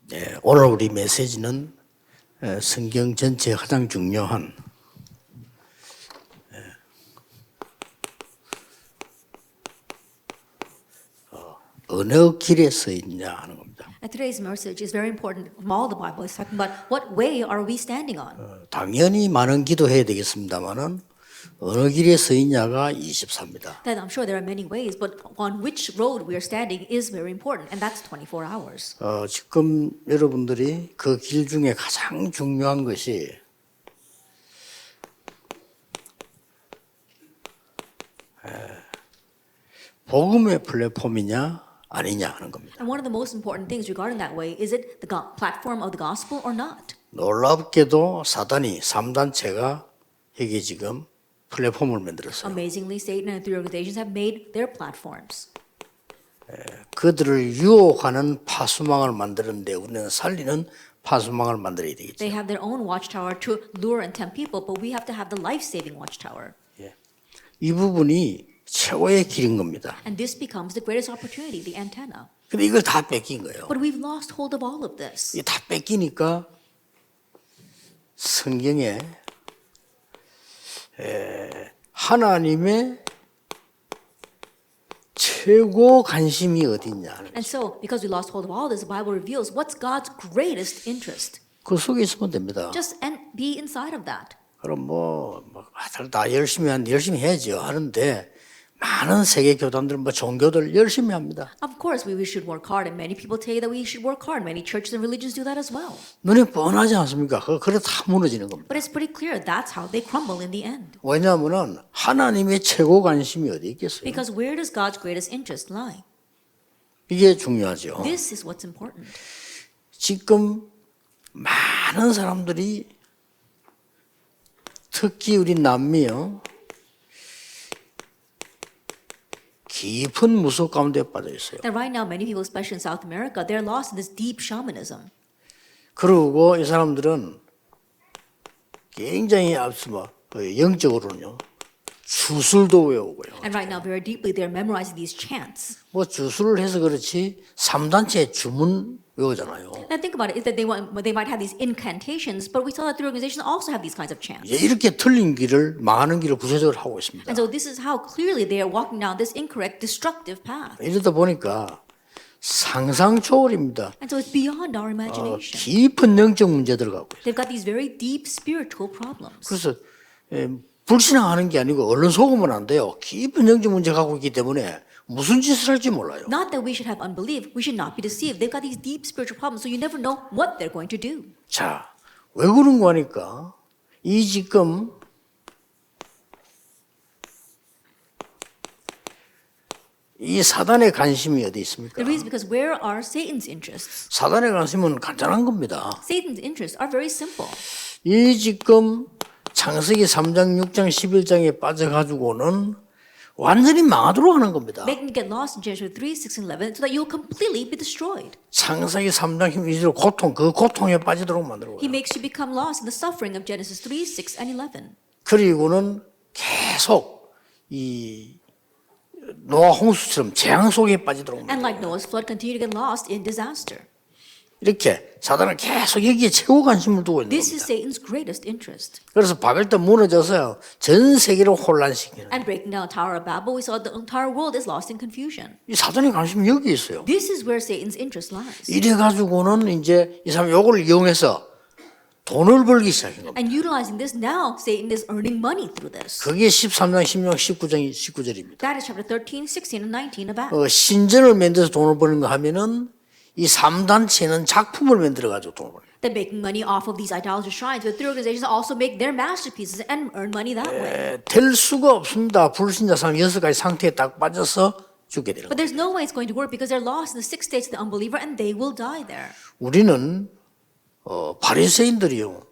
네, 오늘 우리 메시지는 성경 전체에 가장 중요한 어느 길에 서 있냐 하는 겁니다. And today's message is very important. From all the Bible is talking about what way are we standing on. 당연히 많은 기도해야 되겠습니다만은 어느 길에 서 있냐가 24입니다. Then I'm sure there are many ways, but on which road we are standing is very important, and that's 24 hours. 지금 여러분들이 그 길 중에 가장 중요한 것이 복음의 플랫폼이냐 아니냐 하는 겁니다. And one of the most important things regarding that way is it the platform of the gospel or not? 놀랍게도 사단이 3단체가 여기 지금 플랫폼을 만들었어요. Amazingly, Satan and three organizations have made their platforms. 그들을 유혹하는 파수망을 만드는데 우리는 살리는 파수망을 만들어야 되겠죠. They have their own watchtower to lure and tempt people, but we have to have the life-saving watchtower. 이 부분이 최고의 길인 겁니다. And this becomes the greatest opportunity, the antenna. 근데 이걸 다 뺏긴 거예요. But we've lost hold of all of this. 이게 다 뺏기니까 성경에 하나님의 최고 관심이 어디냐 하는 And so, because we lost hold of all this, the Bible reveals what's God's greatest interest. 그 속에 있으면 됩니다. Just be inside of that. 그럼 다 열심히 해야죠 하는데 많은 세계 교단들 종교들 열심히 합니다. Of course, we should work hard, and many people tell you that we should work hard. Many churches and religions do that as well. 눈에 뻔하지 않습니까? 그래 다 무너지는 겁니다. But it's pretty clear that's how they crumble in the end. 왜냐하면은 하나님의 최고 관심이 어디 있겠어요? Because where does God's greatest interest lie? 이게 중요하죠. This is what's important. 지금 많은 사람들이 특히 우리 남미요 깊은 무속 가운데 빠져 있어요. And right now, many people, especially in South America, they're lost in this deep shamanism. 그리고 이 사람들은 굉장히 앞서 영적으로는요 주술도 외우고요. And right now, very deeply, they're memorizing these chants. 주술을 해서 그렇지 3단체 주문 외우잖아요. And think about it, is that they might have these incantations, but we saw that the organizations also have these kinds of chants. 이렇게 틀린 길을 망하는 길을 구체적으로 하고 있습니다. And so this is how clearly they are walking down this incorrect, destructive path. 이러다 보니까 상상 초월입니다. And so it's beyond our imagination. 깊은 영적 문제 들어가고 있어요. They've got these very deep spiritual problems. 그래서 불신앙하는 게 아니고 얼른 속으면 안 돼요. 깊은 영적 문제 갖고 있기 때문에 무슨 짓을 할지 몰라요. Not that we should have unbelief. We should not be deceived. They've got these deep spiritual problems, so you never know what they're going to do. 자, 왜 그런가 하니까 이 지금 이 사단의 관심이 어디 있습니까? The reason is because where are Satan's interests? 사단의 관심은 간단한 겁니다. Satan's interests are very simple. 이 지금 창세기 3장, 6장, 11장에 빠져가지고는 완전히 망하도록 하는 겁니다. They can get lost in Genesis 3, 6, and 11 so that you'll completely be destroyed. 창세기 3장 힘이죠. 그 고통에 빠지도록 만들고. He makes you become lost in the suffering of Genesis 3, 6, and 11. 그리고는 계속 이 노아 홍수처럼 재앙 속에 빠지도록 And 만들고. like Noah's flood, continue to get lost in disaster. 이렇게 사단은 계속 여기에 최고 관심을 두고 있는 This is 겁니다. Satan's greatest interest. 그래서 바벨탑 무너져서요. 전 세계를 혼란시키는. And breaking down the Tower of Babel, we saw the entire world is lost in confusion. 이 사단의 관심이 여기 있어요. This is where Satan's interest lies. 이래가지고는 이제 이 사람 요걸 이용해서 돈을 벌기 시작한 겁니다. And utilizing this now, Satan is earning money through this. 그게 13장, 16장, 19절입니다. That is chapter 13, 16, and 19 of Acts. 신전을 만들어서 돈을 버는 거 하면은 이 3단체는 작품을 만들어가지고 돈을 벌어요. They're making money off of these idolatrous shrines, but three organizations also make their masterpieces and earn money that way. 될 수가 없습니다. 불신자 사람 6가지 상태에 딱 빠져서 죽게 되는 But 거예요. there's no way it's going to work because they're lost in the 6 states of the unbeliever and they will die there. 우리는 바리새인들이요.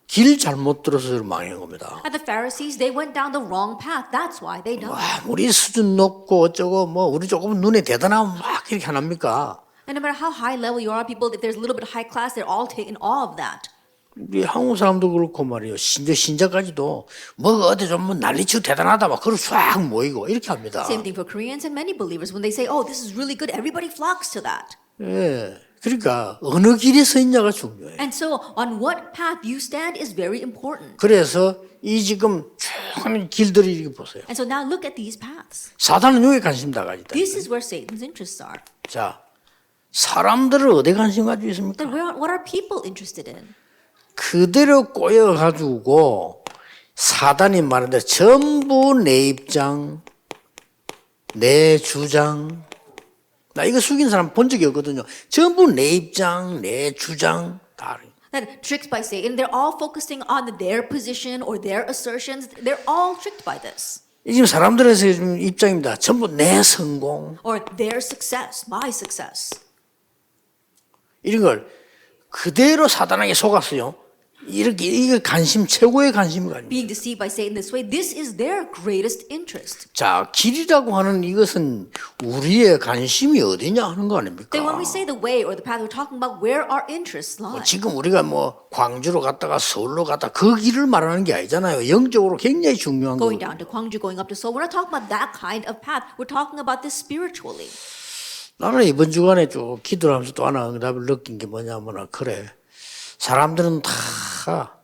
길 잘못 들어서 망한 겁니다. And the Pharisees, they went down the wrong path. That's why they died. 우리 수준 높고 어쩌고 우리 조금 눈에 대단하면 막 이렇게 안 합니까? And no matter how high level you are, people, if there's a little bit high class, they're all taking all of that. 우리 한국 사람도 그렇고 말이에요. 신자까지도 어디 좀 난리치고 대단하다 막 그걸 쫙 모이고 이렇게 합니다. Same thing for Koreans and many believers. When they say, oh, this is really good, everybody flocks to that. 예. 그러니까 어느 길에 서 있냐가 중요해요. And so on what path you stand is very important. 그래서 이 지금 쭉 하는 길들이 이렇게 보세요. And so now look at these paths. 사단은 여기 관심 다 가지다. This is where Satan's interests are. 자, 사람들을 어디 관심 가지고 있습니까? Then what are people interested in? 그대로 꼬여가지고 사단이 말하는 대로 전부 내 입장, 내 주장. 나 이거 숙인 사람 본 적이 없거든요. 전부 내 입장, 내 주장 다. That tricked by Satan, they're all focusing on their position or their assertions. They're all tricked by this. 이 지금 사람들의 지금 입장입니다. 전부 내 성공. Or their success, my success. 이런 걸 그대로 사단에게 속았어요. 이렇게 이게 관심 최고의 관심이 아닙니다. Being deceived by Satan this way, this is their greatest interest. 자, 길이라고 하는 이것은 우리의 관심이 어디냐 하는 거 아닙니까? Then when we say the way or the path, we're talking about where our interests lie. 지금 우리가 뭐 광주로 갔다가 서울로 갔다 그 길을 말하는 게 아니잖아요. 영적으로 굉장히 중요한 거. Going down to Gwangju, going up to Seoul, we're not talking about that kind of path. We're talking about this spiritually. 나는 이번 주간에 쭉 기도를 하면서 또 하나 응답을 느낀 게 뭐냐면 그래. 사람들은 다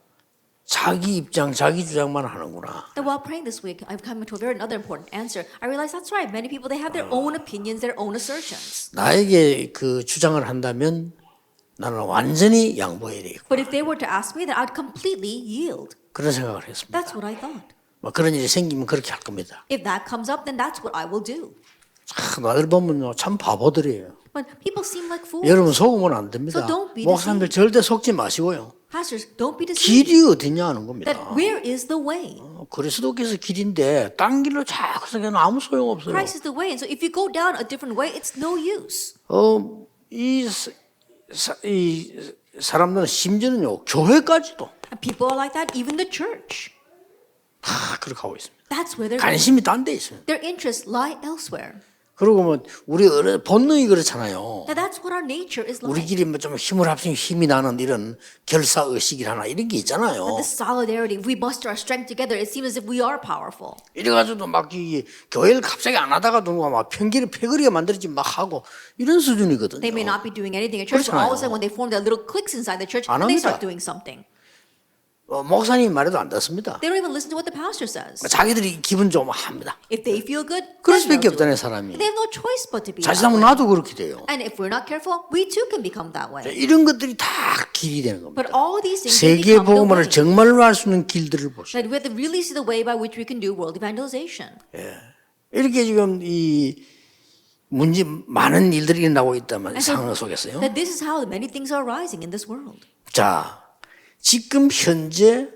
자기 입장, 자기 주장만 하는구나. And while praying this week, I've come to a very another important answer. I realized that's right. Many people, they have their own opinions, their own assertions. 나에게 그 주장을 한다면 나는 완전히 양보해야 되겠고. But if they were to ask me, then I'd completely yield. 그런 생각을 했습니다. That's what I thought. 뭐 그런 일이 생기면 그렇게 할 겁니다. If that comes up, then that's what I will do. 나들 보면요 참 바보들이에요. But people seem like fools. 여러분 속으면 안 됩니다. So don't be 목사님들 절대 속지 마시고요. Pastors, don't be deceived. 길이 어디냐 하는 겁니다. That where is the way? 그리스도께서 길인데 딴 길로 자꾸 생각하면 아무 소용 없어요. Christ is the way. And so if you go down a different way, it's no use. 이 사람들은 심지어는요 교회까지도 And people are like that, even the church. 다 그렇게 하고 있습니다. That's where their 관심이 딴 데 있어요. interests lie elsewhere. 그리고 뭐 우리 본능이 그렇잖아요. Now that's what our nature is like. 우리끼리 뭐 좀 힘을 합치면 힘이 나는 이런 결사 의식이라나 이런 게 있잖아요. The solidarity, if we muster our strength together, it seems as if we are powerful. 이래가지고도 막 이 교회를 갑자기 안 하다가 누가 막 패거리가 만들어지 막 하고 이런 수준이거든요. They may not be doing anything at church, but all of a sudden when they form their little cliques inside the church, 안 they 합니다. start doing something. 목사님 말해도 안 듣습니다. They don't even listen to what the pastor says. 자기들이 기분 좋으면 합니다. If they feel good, 그럴 then 수밖에 they'll do 없다네 it. 사람이. They have no choice but to be that 자칫하면 way. 나도 그렇게 돼요. And if we're not careful, we too can become that way. 이런 것들이 다 길이 되는 겁니다. But all these things can become the 세계복음화를 way. 정말로 할 수 있는 길들을 보시죠. That we have to really see the way by which we can do world evangelization. 이렇게 지금 이 문제 많은 일들이 일어나고 있다면 And so 상황 속에서요. that this is how many things are arising in this world. 자, 지금 현재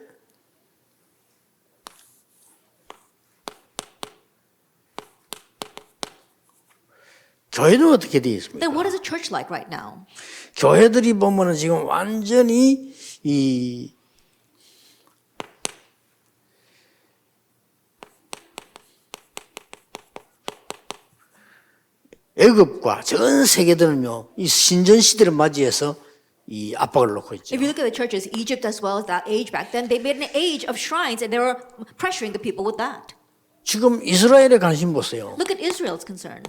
교회는 어떻게 되어 있습니까? Then what is a church like right now? 교회들이 보면은 지금 완전히 이 애굽과 전 세계들은요, 이 신전 시대를 맞이해서 이 압박을 놓고 있죠. If you look at the churches, Egypt as well as that age back then, they made an age of shrines and they were pressuring the people with that. 지금 이스라엘에 관심 보세요. Look at Israel's concern.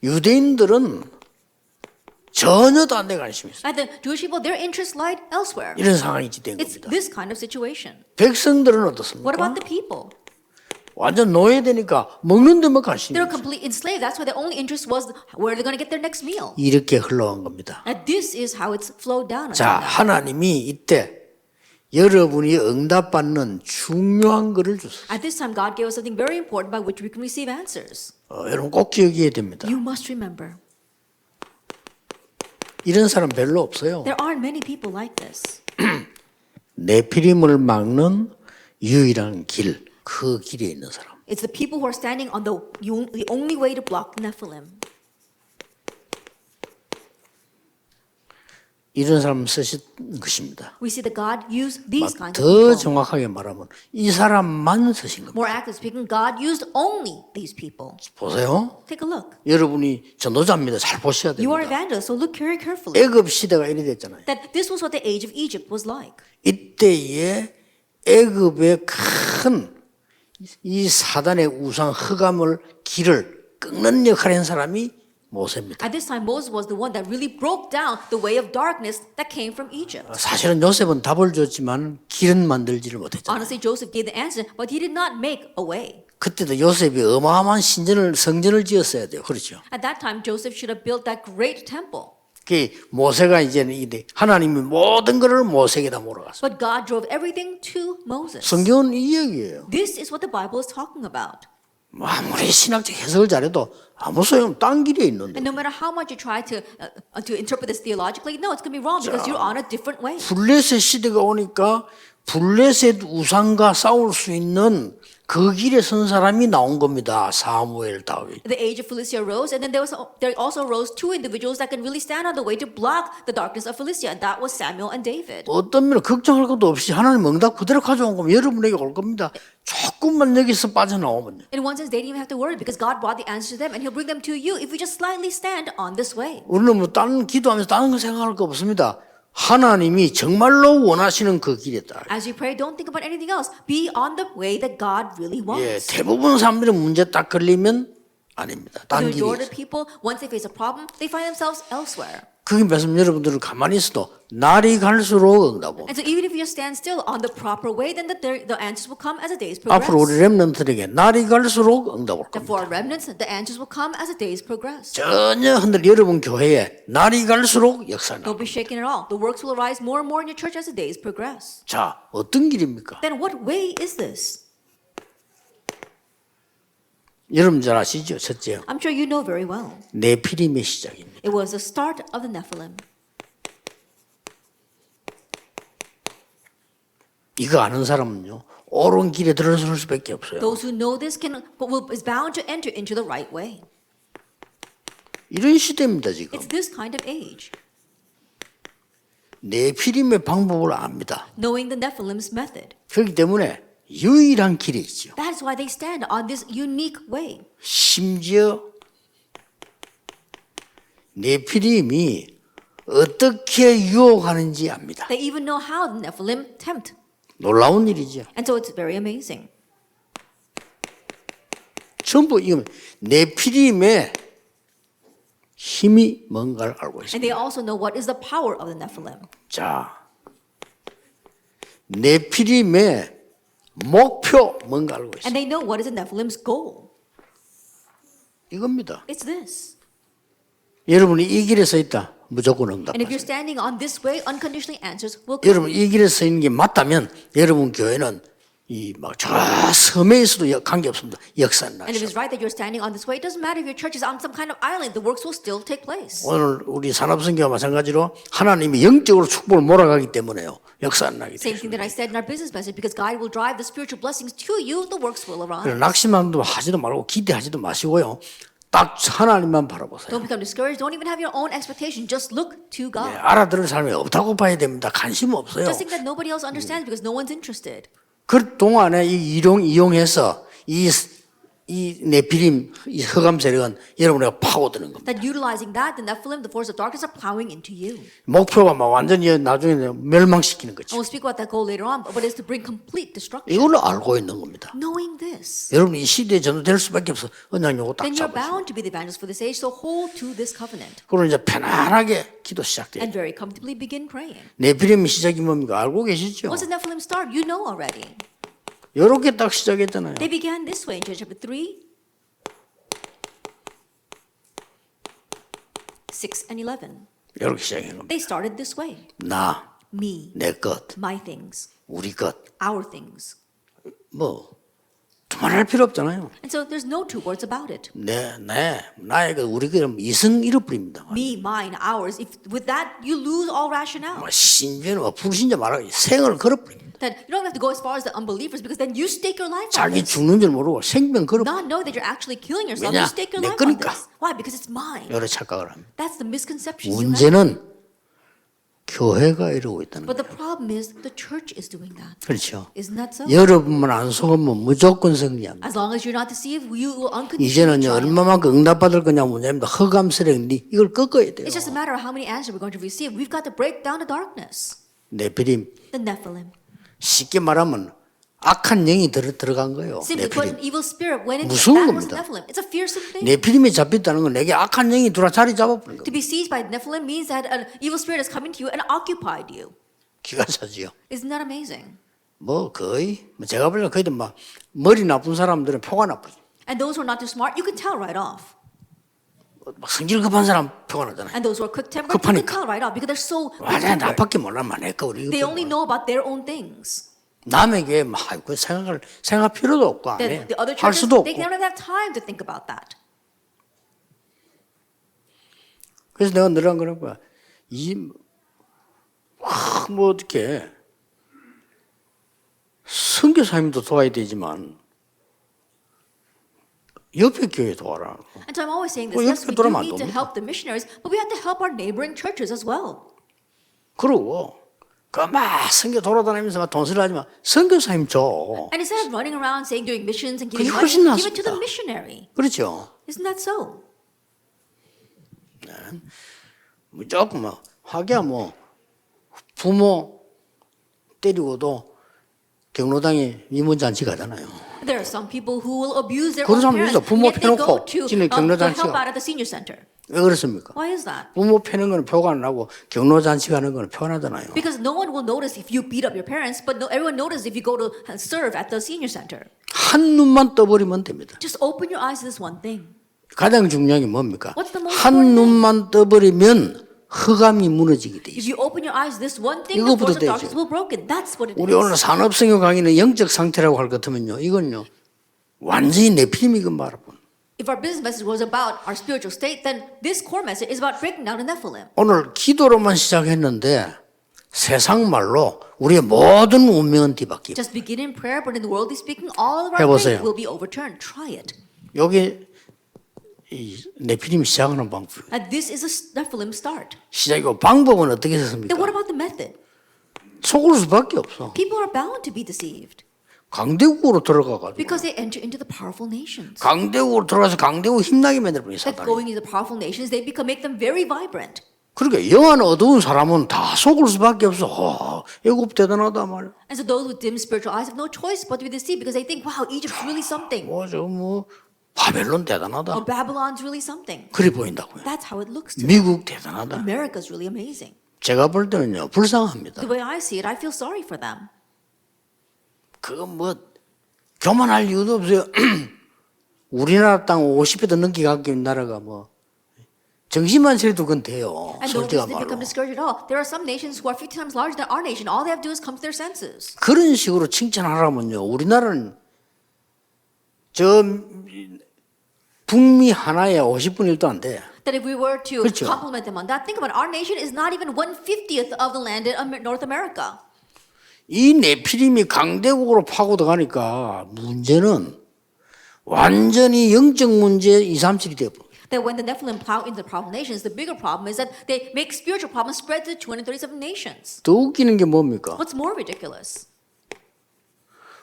유대인들은 전혀 딴 데 관심이 있어요. And the Jewish people, their interests lie elsewhere. 이런 상황이 된 It's 겁니다. this kind of situation. 백성들은 What 어떻습니까? about the people? 완전 노예되니까 먹는 데만 관심이 They're 있어요. completely enslaved. That's why their only interest was where they're going to get their next meal. 이렇게 흘러간 겁니다. And this is how it's flowed down. 자, 하나님이 이때 여러분이 응답받는 중요한 것을 주셨어요. At this time, God gave us something very important by which we can receive answers. 여러분 꼭 기억해야 됩니다. You must remember, 이런 사람 별로 없어요. there aren't many people like this. 네피림을 막는 유일한 길, 그 길에 있는 사람. It's the people who are standing on the only way to block the Nephilim. 이런 사람 쓰신 것입니다. We see that God used these kinds of 더 people. 정확하게 말하면 이 사람만 쓰신 겁니다. More accurately speaking, God used only these people. 보세요. Take a look. 여러분이 전도자입니다. 잘 보셔야 You are 됩니다. evangelists, so look very carefully. 애굽 시대가 이래 됐잖아요. That this was what the age of Egypt was like. 이때에 애굽의 큰 이 사단의 우상 흑암을 길을 끊는 역할을 한 사람이 모세입니다. At this time, Moses was the one that really broke down the way of darkness that came from Egypt. 사실은 요셉은 답을 줬지만 길은 만들지를 못했잖아요. Honestly, Joseph gave the answer, but he did not make a way. 그때도 요셉이 어마어마한 성전을 지었어야 돼요. 그렇죠. At that time, Joseph should have built that great temple. 그 모세가 이제는 하나님이 모든 것을 모세에게다 몰아갔어요. But God drove everything to Moses. 성경은 이 얘기예요. This is what the Bible is talking about. 아무리 신학적 해석을 잘해도 아무 소용 딴 길에 있는데. And no matter how much you try to interpret this theologically, no, it's going to be wrong because you're on a different way. 블레셋 시대가 오니까 블레셋 우상과 싸울 수 있는 그 길에 선 사람이 나온 겁니다. 사무엘, 다윗. The age of Philistia rose, and then there also rose two individuals that can really stand on the way to block the darkness of Philistia, and that was Samuel and David. 어떤 면은 걱정할 것도 없이 하나님 응답 그대로 가져온 거면 여러분에게 올 겁니다. 조금만 여기서 빠져나오면요. In one sense, they didn't even have to worry because God brought the answer to them, and He'll bring them to you if you just slightly stand on this way. 우리는 뭐 다른 기도하면서 다른 거 생각할 거 없습니다. 하나님이 정말로 원하시는 그 길에 따라. As you pray, don't think about anything else. Be on the way that God really 예, wants. 대부분 사람들이 문제 딱 걸리면 아닙니다. The 딴 길이 majority 있어요. of people, once they face a problem, they find themselves elsewhere. 그게 말씀 여러분들은 가만히 있어도 날이 갈수록 응답 옵니다. And so even if you just stand still on the proper way, then the answers will come as the days 앞으로 우리 progress. 렘넌트에게 날이 갈수록 응답 올 겁니다. For our remnants, the answers will come as the days progress. 전혀 흔들 여러분 교회에 날이 갈수록 역사나. Don't be shaken at all. The works will arise more and more in your church as the days progress. 자, 어떤 길입니까? Then what way is this? 여러분 잘 아시죠? 첫째, I'm sure you know very well. 네피림의 시작입니다. It was the start of the Nephilim. 이거 아는 사람은요, 옳은 길에 들어설 수밖에 없어요. Those who know this is bound to enter into the right way. 이런 시대입니다 지금. It's this kind of age. 네피림의 방법을 압니다. Knowing the Nephilim's method. 그렇기 때문에 유일한 길이 있죠. That is why they stand on this unique way. 심지어 네피림이 어떻게 유혹하는지 압니다. They even know how the Nephilim tempt. 놀라운 일이죠. And so it's very amazing. 전부 이거 네피림의 힘이 뭔가를 알고 And 있습니다. they also know what is the power of the Nephilim. 자, 네피림의 목표 뭔가 알고 And 있습니다. they know what is the Nephilim's goal. 이겁니다. It's this. 여러분이 이 길에 서 있다. 무조건 And if you're 응답하세요. standing on this way, unconditionally answers will come. 여러분 이 길에 서 있는 게 맞다면 여러분 교회는 이 막 저 섬에 있어도 관계 없습니다. 역사는 And if 나죠. it's right that you're standing on this way, it doesn't matter if your church is on some kind of island, the works will still take place. 오늘 우리 산업선교와 마찬가지로 하나님이 영적으로 축복을 몰아가기 때문에요. 역사는 나기 Same thing that 때문에. I said in our business message, because God will drive the spiritual blessings to you, the works will 그래서 arise. 낙심도 하지도 말고 기대하지도 마시고요. 딱 하나님만 바라보세요. Don't become discouraged. Don't even have your own expectation. Just look to 예, God. 알아들을 사람이 없다고 봐야 됩니다. 관심 없어요. Just think that nobody else understands because no one's interested. 그 동안에 이용해서 이 네피림 이 흑암 세력은 여러분에게 파고드는 겁니다. That utilizing that, the Nephilim, the force of darkness, are plowing into you. 목표가 막 완전히 나중에 멸망시키는 And 거죠. we'll speak about that goal later on, but it's to bring complete destruction. 이걸로 알고 있는 겁니다. Knowing this, 여러분 이 시대에 전도될 수밖에 없어. 언약 요거 딱 then you're 잡으세요. bound to be the evangelist for this age, so hold to this covenant. 그럼 이제 편안하게 기도 시작돼요. And very comfortably begin praying. 네피림의 시작이 뭡니까? 알고 계시죠? What's the Nephilim start? You know already. 이렇게 딱 시작했잖아요. They began this way in chapter 3, 6, and 11. 이렇게 시작한 겁니다. They started this way. 나, Me, 내 것, my things, 우리 것, our things. 뭐 두말할 필요 없잖아요. And so there's no two words about it. 나의 것, 우리 것 이승 잃어버립니다. Me, mine, ours. If with that you lose all rationale. 신자는 불신자 말하고 생을 걸어버립니다. Then you don't have to go as far as the unbelievers because then you stake your life on 자기 this. 죽는 줄 모르고 생명 걸어. Not knowing that you're actually killing yourself, 왜냐? you stake your 내 life on 거니까. this. Why? Because it's mine. 여러 착각을 합니다. That's the misconception you have. 문제는 교회가 이러고 있다는 But 거예요. the problem is the church is doing that. 그렇죠. Isn't that so? 여러분만 안 속으면 무조건 승리합니다. As long as you're not deceived, you will unconditionally 이제는 triumph. 얼마만큼 응답받을 거냐 문제입니다. 흑암세력 이걸 꺾어야 돼요. It's just a matter of how many answers we're going to receive. We've got to break down the darkness. 네피림 The Nephilim. 쉽게 말하면 악한 영이 들어간 거예요. Simply put, an 네피림. evil spirit went into 무서운 that was 겁니다. Nephilim. It's a fearsome thing. 네피림이 잡혔다는 건 내게 악한 영이 들어와 자리 잡아버린 To 거예요. be seized by Nephilim means that an evil spirit has come into you and occupied you. 기가 차지요. Isn't that amazing? 뭐 거의 제가 볼 때 거의 막 머리 나쁜 사람들은 표가 나쁘죠. And those who are not too smart, you can tell right off. 막 성질 급한 사람 표가 나잖아요. And those who are quick-tempered, you can tell right off because they're so 맞아, quick-tempered. 나밖에 몰라 만할까 우리. They only know about their own things. 남에게 막 그 생각할 필요도 없고 안 해. The other 할 churches, 수도 they 없고. don't have time to think about that. 그래서 내가 늘한 거는 뭐야? 뭐 어떻게 선교사님도 도와야 되지만 옆에 교회 도와라. And so I'm always saying this, 뭐 yes, 옆에 we do 돌아가면 안 need to 됩니다. help the missionaries, but we have to help our neighboring churches as well. 그러고 그막 선교 돌아다니면서 막 돈쓰려 하지만 선교사님 줘. And instead of running around saying doing missions and giving 그게 money, 훨씬 give it to the 낫습니다. missionary. 그렇죠. Isn't that so? 무조건 뭐 하기야 뭐 부모 때리고도 경로당에 이문잔치 가잖아요. There are some people who will abuse their 그런 own 사람 parents, 있어. 부모 yet they go 패놓고 to 지네 경로잔치 help 가. out at the senior center. 왜 그렇습니까? Why is that? 부모 패는 거는 표가 안 나고 경로잔치 가는 거는 표가 나잖아요. Because no one will notice if you beat up your parents, but everyone notices if you go to serve at the senior center. 한 눈만 떠버리면 됩니다. Just open your eyes to this one thing. 가장 중요한 게 뭡니까? What's the most 한 important 눈만 떠버리면 흑암이 무너지게 돼 If 있어요. you open your eyes to this one thing, the 이거부터 force of darkness 되죠. will be broken. That's what it 우리 오늘 is. 산업성교 강의는 영적 상태라고 할 것 같으면요. 이건요. 완전히 네피림이건 말아본. If our business message was about our spiritual state, then this core message is about breaking down the Nephilim. 오늘 기도로만 시작했는데 세상 말로 우리의 모든 운명은 뒤바뀌고. Just begin in prayer, but in the worldly speaking, all of our 해보세요. faith will be overturned. Try it. 여기 이 네피림이 시작하는 방법이에요. And this is a Nephilim start. 시작이고 방법은 어떻게 했습니까? Then what about the method? 속을 수밖에 없어. People are bound to be deceived 강대국으로 들어가가지고 because they enter into the powerful nations. 강대국으로 들어가서 강대국 힘나게 만들어버린 Like 사단이. going into the powerful nations, they make them very vibrant. 그러니까 영안 어두운 사람은 다 속을 수밖에 없어. 애굽 대단하다 말이야. And so those with dim spiritual eyes have no choice but to be deceived because they think, wow, Egypt's really something. 뭐 바벨론 대단하다. Or Babylon's really something. 그리 보인다고요. That's how it looks to them. 미국 대단하다. America's really amazing. 제가 볼 때는요 불쌍합니다. The way I see it, I feel sorry for them. 그건 뭐 교만할 이유도 없어요. 우리나라 땅 50배도 넘게 갖고 있는 나라가 뭐 정신만 차려도 그건 돼요. And don't 솔직한 they become 말로. discouraged at all. There are some nations who are 50 times larger than our nation. All they have to do is come to their senses. 그런 식으로 칭찬하라면요. 우리나라는 저 북미 하나에 50분의 1도 안 돼. That if we were to 그렇죠. compliment them on that, think about it. Our nation is not even 1/50th of the land in North America. 이 네피림이 강대국으로 파고 들어가니까 문제는 완전히 영적 문제 2, 3, 7이 되고. That when the Nephilim plow into the powerful nations, the bigger problem is that they make spiritual problems spread to 237 nations. 더 웃기는 게 뭡니까? What's more ridiculous?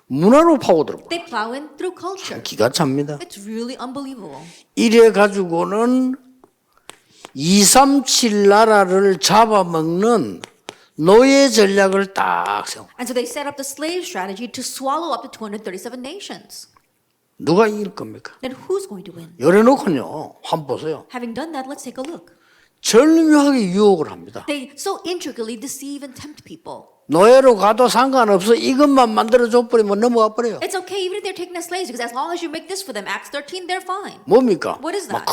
문화로 파고 들어가. They plow in through culture. 기가 찹니다. It's really unbelievable. 이래 가지고는 237 나라를 잡아먹는 노예 전략을 딱 세워. And so they set up the slave strategy to swallow up to 237 nations. 누가 이길 겁니까? Then who's going to win? 열어놓고요. 한번 보세요. Having done that, let's take a look. 절묘하게 유혹을 합니다. They so intricately deceive and tempt people. 노예로 가도 상관없어. 이것만 만들어줘 버리면 넘어가 버려요. It's okay even if they're taken as slaves because as long as you make this for them, Acts 13, they're fine. 뭡니까? What is that?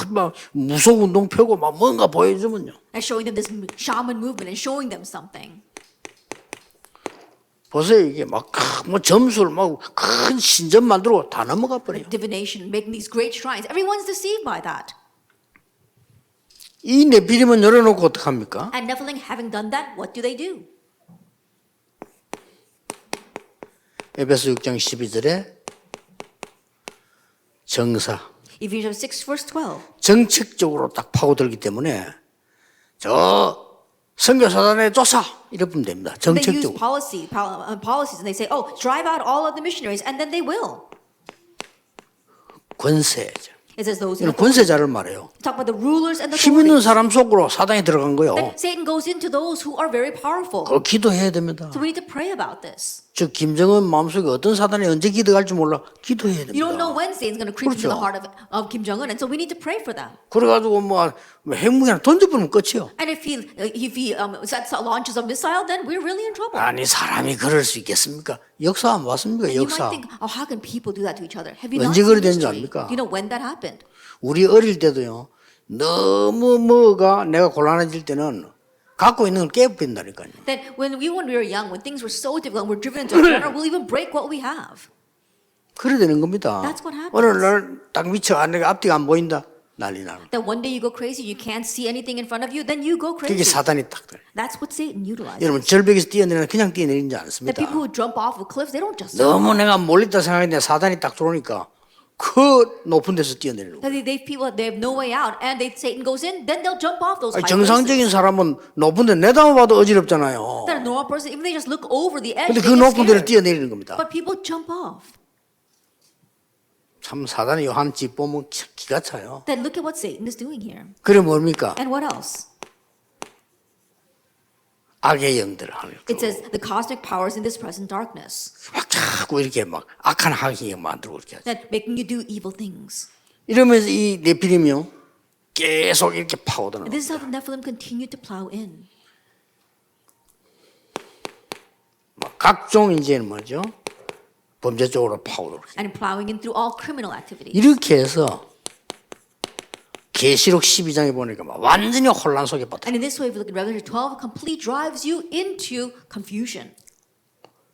막 무속 운동 펴고 막 뭔가 보여주면요. And showing them this shaman movement and showing them something. 보세요. 이게 막 뭐 점수를 막 큰 신전 만들고 다 넘어가 버려요. Divination, making these great shrines. Everyone's deceived by that. 이 네피림은 열어놓고 어떡합니까? And Nephilim, having done that, what do they do? 에베소 6장 12절에 정사. Ephesians 6 verse 12. 정책적으로 딱 파고들기 때문에 저 선교사단에 쫓아 이러면 됩니다. They use 정책적으로. policies and they say, oh, drive out all of the missionaries, and then they will. 권세자. It says those in 이는 권세자를 말해요. talk about the rulers and the 힘 있는 authorities. 사람 속으로 사단이 들어간 거예요. Then Satan goes into those who are very powerful. 그거 기도해야 됩니다. So we need to pray about this. 즉 김정은 마음속에 어떤 사단이 언제 기득할지 몰라. 기도해야 You don't know 됩니다. when Satan's going to creep into the 그렇죠. heart of Kim Jong-un, and so we need to pray for them. 그래가지고 뭐 핵무기 하나 던져버리면 끝이요. And if he launches a missile, then we're really in trouble. 아니 사람이 그럴 수 있겠습니까? 역사 안 봤습니까? You 역사. might think, oh, how can people do that to each other? Have you not 언제 seen 그리 된지 history? 압니까? You know when that happened? 우리 어릴 때도요. 너무 뭐가 내가 곤란해질 때는 갖고 있는 걸 깨버린다니까요. That when we were young, when things were so difficult, we're driven into a corner, we'll even break what we have. 그래 되는 겁니다. That's what happens. 어느 날 딱 미쳐 내가 앞뒤가 안 보인다. 난리 나는. That one day you go crazy, you can't see anything in front of you, then you go 그게 crazy. 사단이 딱 돼. That's what Satan utilizes. 여러분 절벽에서 뛰어내리는 그냥 뛰어내리지 The 않습니다. people who jump off of cliffs, they don't just 너무 내가 몰렸다 생각했는데 사단이 딱 들어오니까 그 높은 데서 뛰어내리는 거예요. they have no way out, and Satan goes in, then they'll jump off those high 정상적인 places. 사람은 높은 데 내다봐도 어지럽잖아요. That a normal person, even they just look over the edge, 근데 they 그 get 높은 데를 scared. 뛰어내리는 겁니다. But people jump off. 참 사단이 한 집 보면 기가 차요. Then look at what Satan is doing here. 그래 뭡니까? And what else? 악의 영들을 하는 It says the cosmic powers in this present darkness 막 자꾸 이렇게 막 악한 항의에 만들고 이렇게 하죠. that making you do evil things. 이러면서 이 네피림이요 계속 이렇게 파고드는 And this is how the Nephilim continue to plow in. 막 각종 이제는 뭐죠? 범죄 쪽으로 파고들고 And plowing in through all criminal activities. 이렇게 해서 계시록 12장에 보니까 막 완전히 혼란 속에 빠져. And in this way, if you look at Revelation 12, it completely drives you into confusion.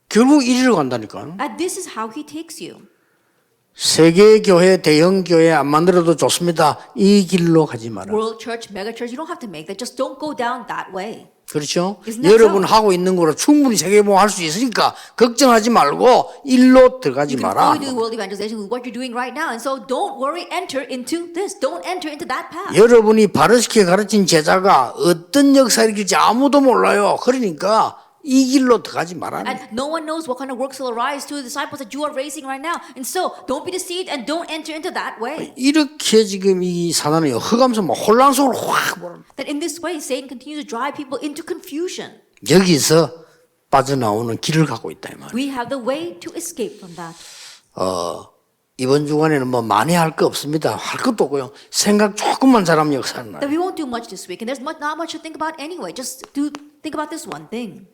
결국 이리로 간다니까. And this is how he takes you. 세계 교회, 대형 교회 안 만들어도 좋습니다. 이 길로 가지 마라. World church, mega church, you don't have to make that. Just don't go down that way. 그렇죠? Isn't that 여러분 so? 하고 있는 거로 충분히 세계복음 할 수 있으니까 걱정하지 말고 일로 들어가지 You can 마라. fully do world evangelization with what you're doing right now. And so don't worry, enter into this. Don't enter into that path. 여러분이 바르시게 가르친 제자가 어떤 역사를 일으킬지 아무도 몰라요. 그러니까 이 길로 들어가지 말라는. And no one knows what kind of works will arise to the disciples that you are raising right now. And so don't be deceived and don't enter into that way. 이렇게 지금 이 사단이 흑암성 막 혼란 속으로 확 몰아. That in this way, Satan continues to drive people into confusion. 여기서 빠져나오는 길을 갖고 있다 이 말이에요. We have the way to escape from that. 이번 주간에는 뭐 많이 할 거 없습니다. 할 것도 없고요. 생각 조금만 잘하면 역사는 나요. That we won't do much this week. And there's not much to think about anyway. Just think about this one thing.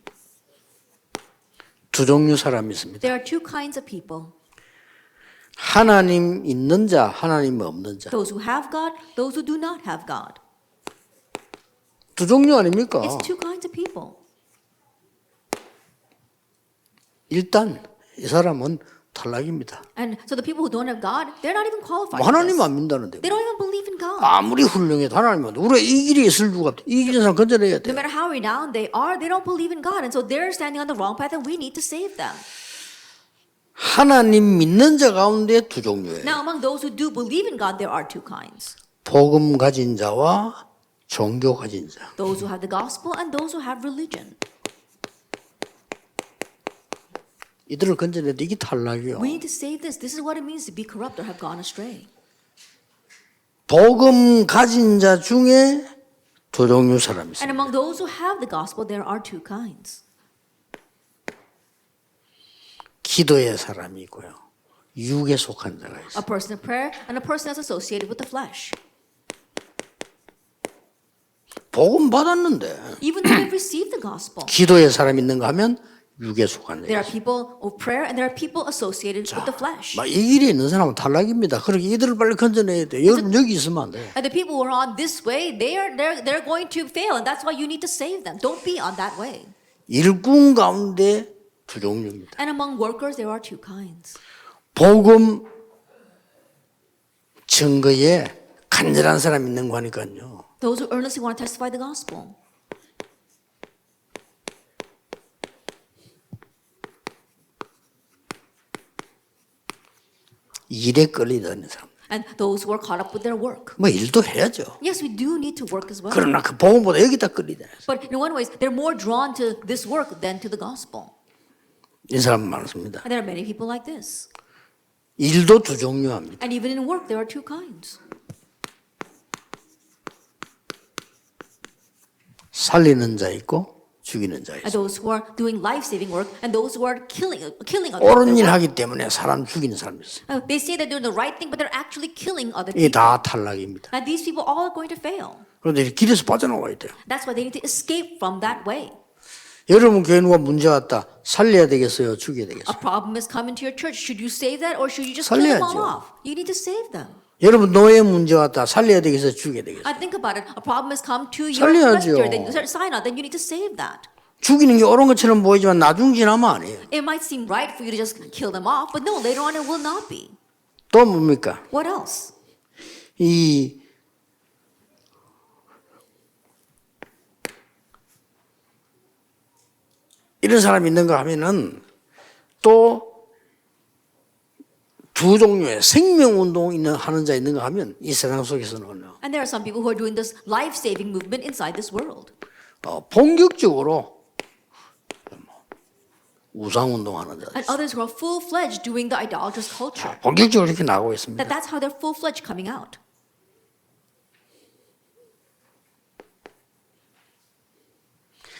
두 종류 사람이 있습니다. There are two kinds of people. 하나님 있는 자, 하나님 없는 자. Those who have God, those who do not have God. 두 종류 아닙니까? It's two kinds of people. 일단 이 사람은 탈락입니다. And so the people who don't have God, they're not even qualified 뭐 for 하나님 this. 안 믿는다는데. They don't even believe in God. 아무리 훌륭해도 하나님은 우리가 이 길이 있을 수가 없다. 이 길인 사람 건져내야 돼. No matter how renowned they are, they don't believe in God. And so they're standing on the wrong path and we need to save them. 하나님 믿는 자 가운데 두 종류예요. Now, among those who do believe in God, there are two kinds. 복음 가진 자와 종교 가진 자. Those who have the gospel and those who have religion. 이들을 건져내야 돼. 이게 탈락이요. We need to save this. This is what it means to be corrupt or have gone astray. 복음 가진 자 중에 두 종류 사람이 And 있습니다. among those who have the gospel, there are two kinds. 기도의 사람이 있고요. 육에 속한 자가 있어요. A person of prayer and a person that's associated with the flesh. 복음 받았는데 Even though they've received the gospel, 기도의 사람이 있는가 하면 육에 속한 there 자가 are 있어요. people of prayer and there are people associated with the flesh. 막 이 길에 있는 사람은 탈락입니다. 그러니까 이들을 빨리 건져내야 돼. 여러분 여기 있으면 안 돼. And the people who are on this way, they're going to fail, and that's why you need to save them. Don't be on that way. 일꾼 가운데 두 종류입니다. And among workers, there are two kinds. 복음 증거에 간절한 사람이 있는 거 하니까요. Those who earnestly want to testify the gospel. 일에 끌리다는 사람. And those who are caught up with their work. 뭐 일도 해야죠. Yes, we do need to work as well. 그러나 그 복음보다 여기다 끌리다. But in one way, they're more drawn to this work than to the gospel. 이 사람 많습니다. And there are many people like this. 일도 두 종류합니다. And even in work, there are two kinds. 살리는 자 있고 죽이는 자예요. And those who are doing life-saving work and those who are killing other 옳은 일 people. 하기 때문에 사람 죽이는 사람이 있어요. They say they're doing the right thing, but they're actually killing other 이게 people. 다 탈락입니다. And these people all are going to fail. 그런데 길에서 빠져나와야 돼요. That's why they need to escape from that way. 여러분 교회 누가 문제 왔다. 살려야 되겠어요? 죽여야 되겠어요? A problem has come into your church. Should you save that or should you just kill them all 살려야죠. off? You need to save them. 여러분 노예 문제 왔다. 살려야 되겠어요? 죽여야 되겠어요? I think about it. A problem has come to your 살려야죠. pastor, then sign out. Then you need to save that. 죽이는 게 옳은 것처럼 보이지만 나중 지나면 아니에요. It might seem right for you to just kill them off, but no, later on it will not be. 또 뭡니까? What else? 이 이런 사람이 있는가 하면은 또 두 종류의 생명운동 하는 자 있는가 하면 이 세상 속에서는 And there are some people who are doing this life-saving movement inside this world. 본격적으로 우상운동하는 자 And others who are full-fledged doing the idolatrous culture. 본격적으로 이렇게 나오고 있습니다. That's how they're full-fledged coming out.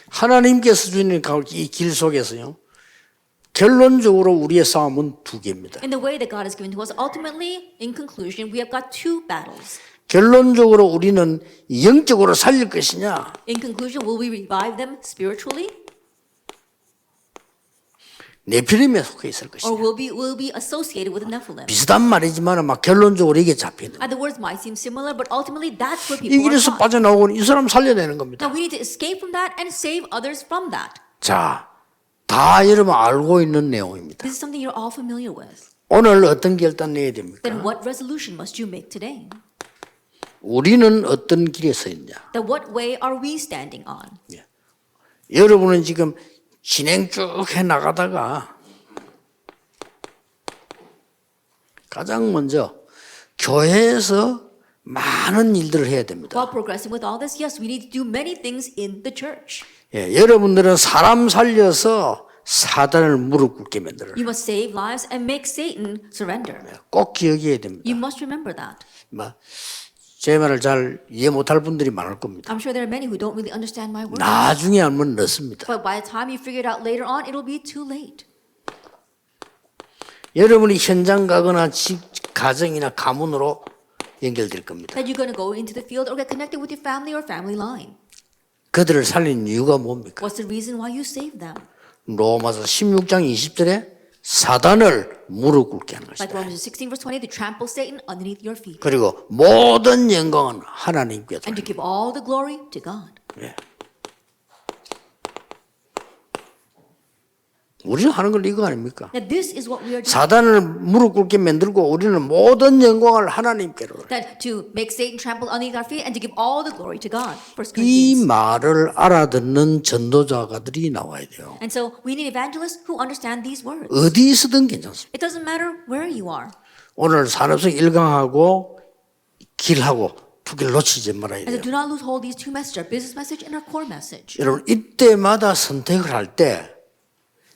하나님께서 주는 이 길 속에서요. 결론적으로 우리의 싸움은 두 개입니다. In the way that God has given to us, ultimately, in conclusion, we have got two battles. 결론적으로 우리는 영적으로 살릴 것이냐, In conclusion, will we revive them spiritually, 네피림에 속해 있을 것이냐. or will be associated with the Nephilim? 비슷한 말이지만 막 결론적으로 이게 잡히는. And the words might seem similar, but ultimately, that's where 이 people are 길에서 caught. 빠져나오고는 이 사람 살려내는 겁니다. Now we need to escape from that and save others from that. 자, 다 여러분 알고 있는 내용입니다. This is something you're all familiar with. 오늘 어떤 결단 내야 됩니까? Then what resolution must you make today? 우리는 어떤 길에 서 있냐? Then what way are we standing on? 여러분은 지금 진행 쭉 해 나가다가 가장 먼저 교회에서 많은 일들을 해야 됩니다. While progressing with all this, yes, we need to do many things in the church. 여러분들은 사람 살려서 사단을 무릎 꿇게 만들어요. You must save lives and make Satan surrender. 꼭 기억해야 됩니다. You must remember that. 제 말을 잘 이해 못할 분들이 많을 겁니다. I'm sure there are many who don't really understand my words. 나중에 알면 늦습니다. But by the time you figure it out later on, it'll be too late. 여러분이 현장 가거나 집, 가정이나 가문으로 연결될 겁니다. That you're going to go into the field or get connected with your family or family line. 그들을 살린 이유가 뭡니까? What's the reason why you save them? 로마서 16장 20절에 사단을 무릎 꿇게 하는 Like 것이다. Romans 16 verse 20, to trample Satan underneath your feet. 그리고 모든 영광은 하나님께 And to 돌립니다. give all the glory to God. 우리는 하는 걸 이거 아닙니까? Now this is what we are doing. 사단을 무릎 꿇게 만들고 우리는 모든 영광을 하나님께로. That to make Satan trample underneath our feet and to give all the glory to God. 1 이 Corinthians. 말을 알아듣는 전도자가들이 나와야 돼요. And so we need evangelists who understand these words. 어디 있어든 괜찮습니다. It doesn't matter where you are. 오늘 산업성 1강하고 길하고 두 개를 놓치지 말아야 And so 돼요. do not lose hold of these two messages, our business message and our core message. 여러분 이때마다 선택을 할 때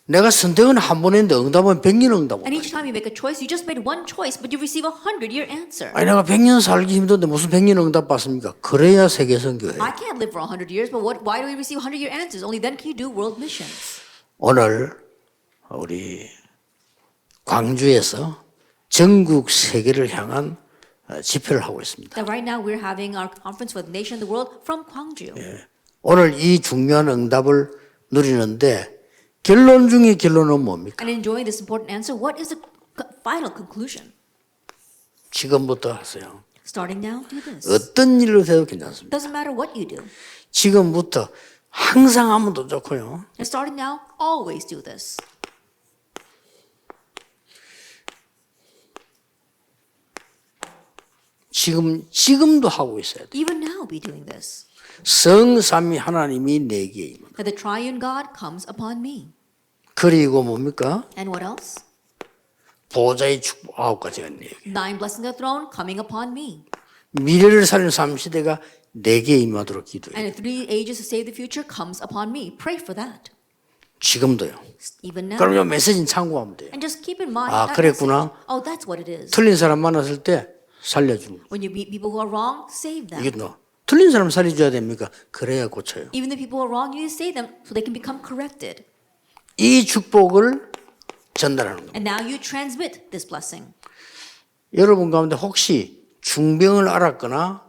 내가 선택은 한 번 했는데 응답은 100년 응답. And each time you make a choice, you just made one choice, but you receive a 100-year answer. 아니 내가 100년 살기 힘든데 무슨 100년 응답 받습니까? 그래야 세계선교예요. I can't live for 100 years, but why do we receive 100-year answers? Only then can you do world missions. 오늘 우리 광주에서 전국 세계를 향한 집회를 하고 있습니다. That right now we're having our conference for the nation and the world from Gwangju. 오늘 이 중요한 응답을 누리는데 결론 중에 결론은 뭡니까? And enjoying this important answer, what is the final conclusion? 지금부터 하세요. Starting now, do this. 어떤 일로 해도 괜찮습니다. Doesn't matter what you do. 지금부터 항상 하면 더 좋고요. And starting now, always do this. 지금도 하고 있어야 돼요. Even now be doing this. 성삼위 하나님이 내게 임한다. That the triune God comes upon me. 그리고 뭡니까? And what else? 보좌의 축복 9가지가 내게. 9 blessings of the throne coming upon me. 미래를 살리는 3시대가 내게 임하도록 기도해요. And the 3 ages to save the future comes upon me. Pray for that. 지금도요. Even now. 그럼 이 메시지는 참고하면 돼요. And just keep in mind 아, that 그랬구나. message. Oh, that's what it is. 틀린 사람 만났을 때 살려주는 거. When you meet people who are wrong, save them. 이게 너 틀린 사람 살려줘야 됩니까? 그래야 고쳐요. Even the people who are wrong, you say them so they can become corrected. 이 축복을 전달하는 겁니다. And now you transmit this blessing. 여러분 가운데 혹시 중병을 앓았거나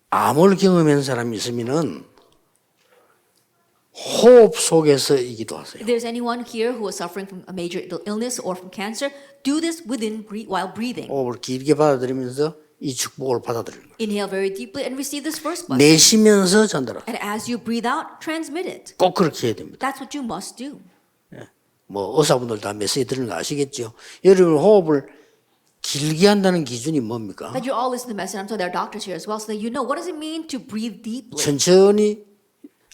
암을 경험한 사람이 있으면은 호흡 속에서이기도 하세요. If there's anyone here who is suffering from a major illness or from cancer, do this while breathing. 호흡을 길게 받아들이면서 이 축복을 받아들이는 거예요. Inhale very deeply and receive this first blessing. 내쉬면서 전달하세요. And as you breathe out, transmit it. 꼭 그렇게 해야 됩니다. That's what you must do. 뭐 의사분들 다 메시지 들은 거 아시겠죠? 여러분 호흡을 길게 한다는 기준이 뭡니까? That you all listen to the message. I'm sorry, there are doctors here as well, so that you know what does it mean to breathe deeply. 천천히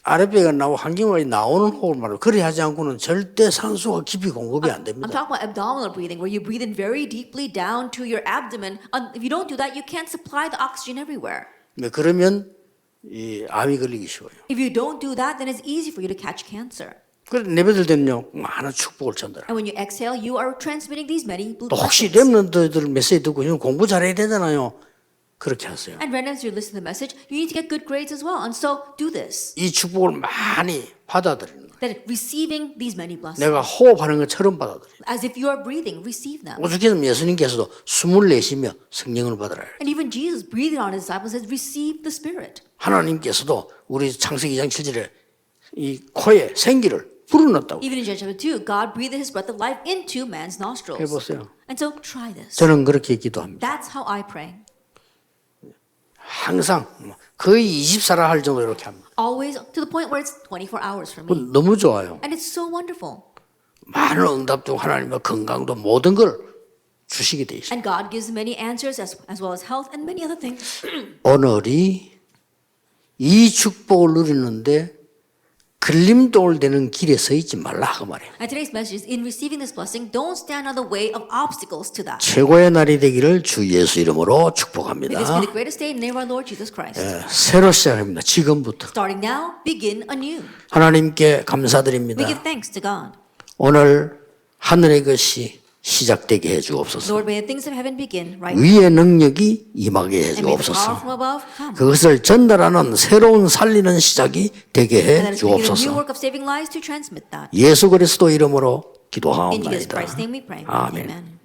아랫배가 나오고 한경화가 나오는 호흡을 말하고 그리 하지 않고는 절대 산소가 깊이 공급이 안 I'm 됩니다. talking about abdominal breathing, where you breathe in very deeply down to your abdomen. If you don't do that, you can't supply the oxygen everywhere. 그러면 이 암이 걸리기 쉬워요. If you don't do that, then it's easy for you to catch cancer. 그래서 내뱉을 때는요 많은 축복을 전달해요. And when you exhale, you are transmitting these many 또 혹시 blessings. 렘넌트들 메시지 듣고 형 공부 잘해야 되잖아요. 그렇게 하세요. And when as you listen to the message, you need to get good grades as well. And so do this. 이 축복을 많이 받아들이는 거예요. That receiving these many blessings. 내가 호흡하는 것처럼 받아들여요. As if you are breathing, receive them. 오죽해서 예수님께서도 숨을 내쉬며 성령을 받으라. And even Jesus breathed on his disciples and says, receive the Spirit. 하나님께서도 우리 창세기 2장 7절에 이 코에 생기를 불어넣었다고. Even in Genesis chapter 2, God breathed his breath of life into man's nostrils. 해보세요. And so try this. 저는 그렇게 기도합니다. That's how I pray. 항상 거의 24라 할 정도로 이렇게 합니다. Always to the point where it's 24 hours for me. 너무 좋아요. And it's so wonderful. 많은 응답도 하나님의 건강도 모든 걸 주시게 돼 있어요. And God gives many answers as well as health and many other things. 오늘이 이 축복을 누리는데 걸림돌 되는 길에 서 있지 말라 그 말이에요. And today's message is in receiving this blessing, don't stand on the way of obstacles to that. 최고의 날이 되기를 주 예수 이름으로 May 축복합니다. this be the greatest day in the name of our Lord Jesus Christ. 새로 시작합니다. 지금부터. Starting now, begin anew. 하나님께 We 감사드립니다. give thanks to God. 오늘 하늘의 것이 시작되게 해주옵소서. Lord, may the things of heaven begin right now. 위의 능력이 임하게 And may the power 해주옵소서. from above come. 그것을 전달하는 새로운 살리는 시작이 되게 And that is begin a new 해주옵소서. work of saving lives to transmit that. 예수 그리스도 이름으로 In Jesus 기도하옵나이다. Christ's name we pray. 아멘. Amen.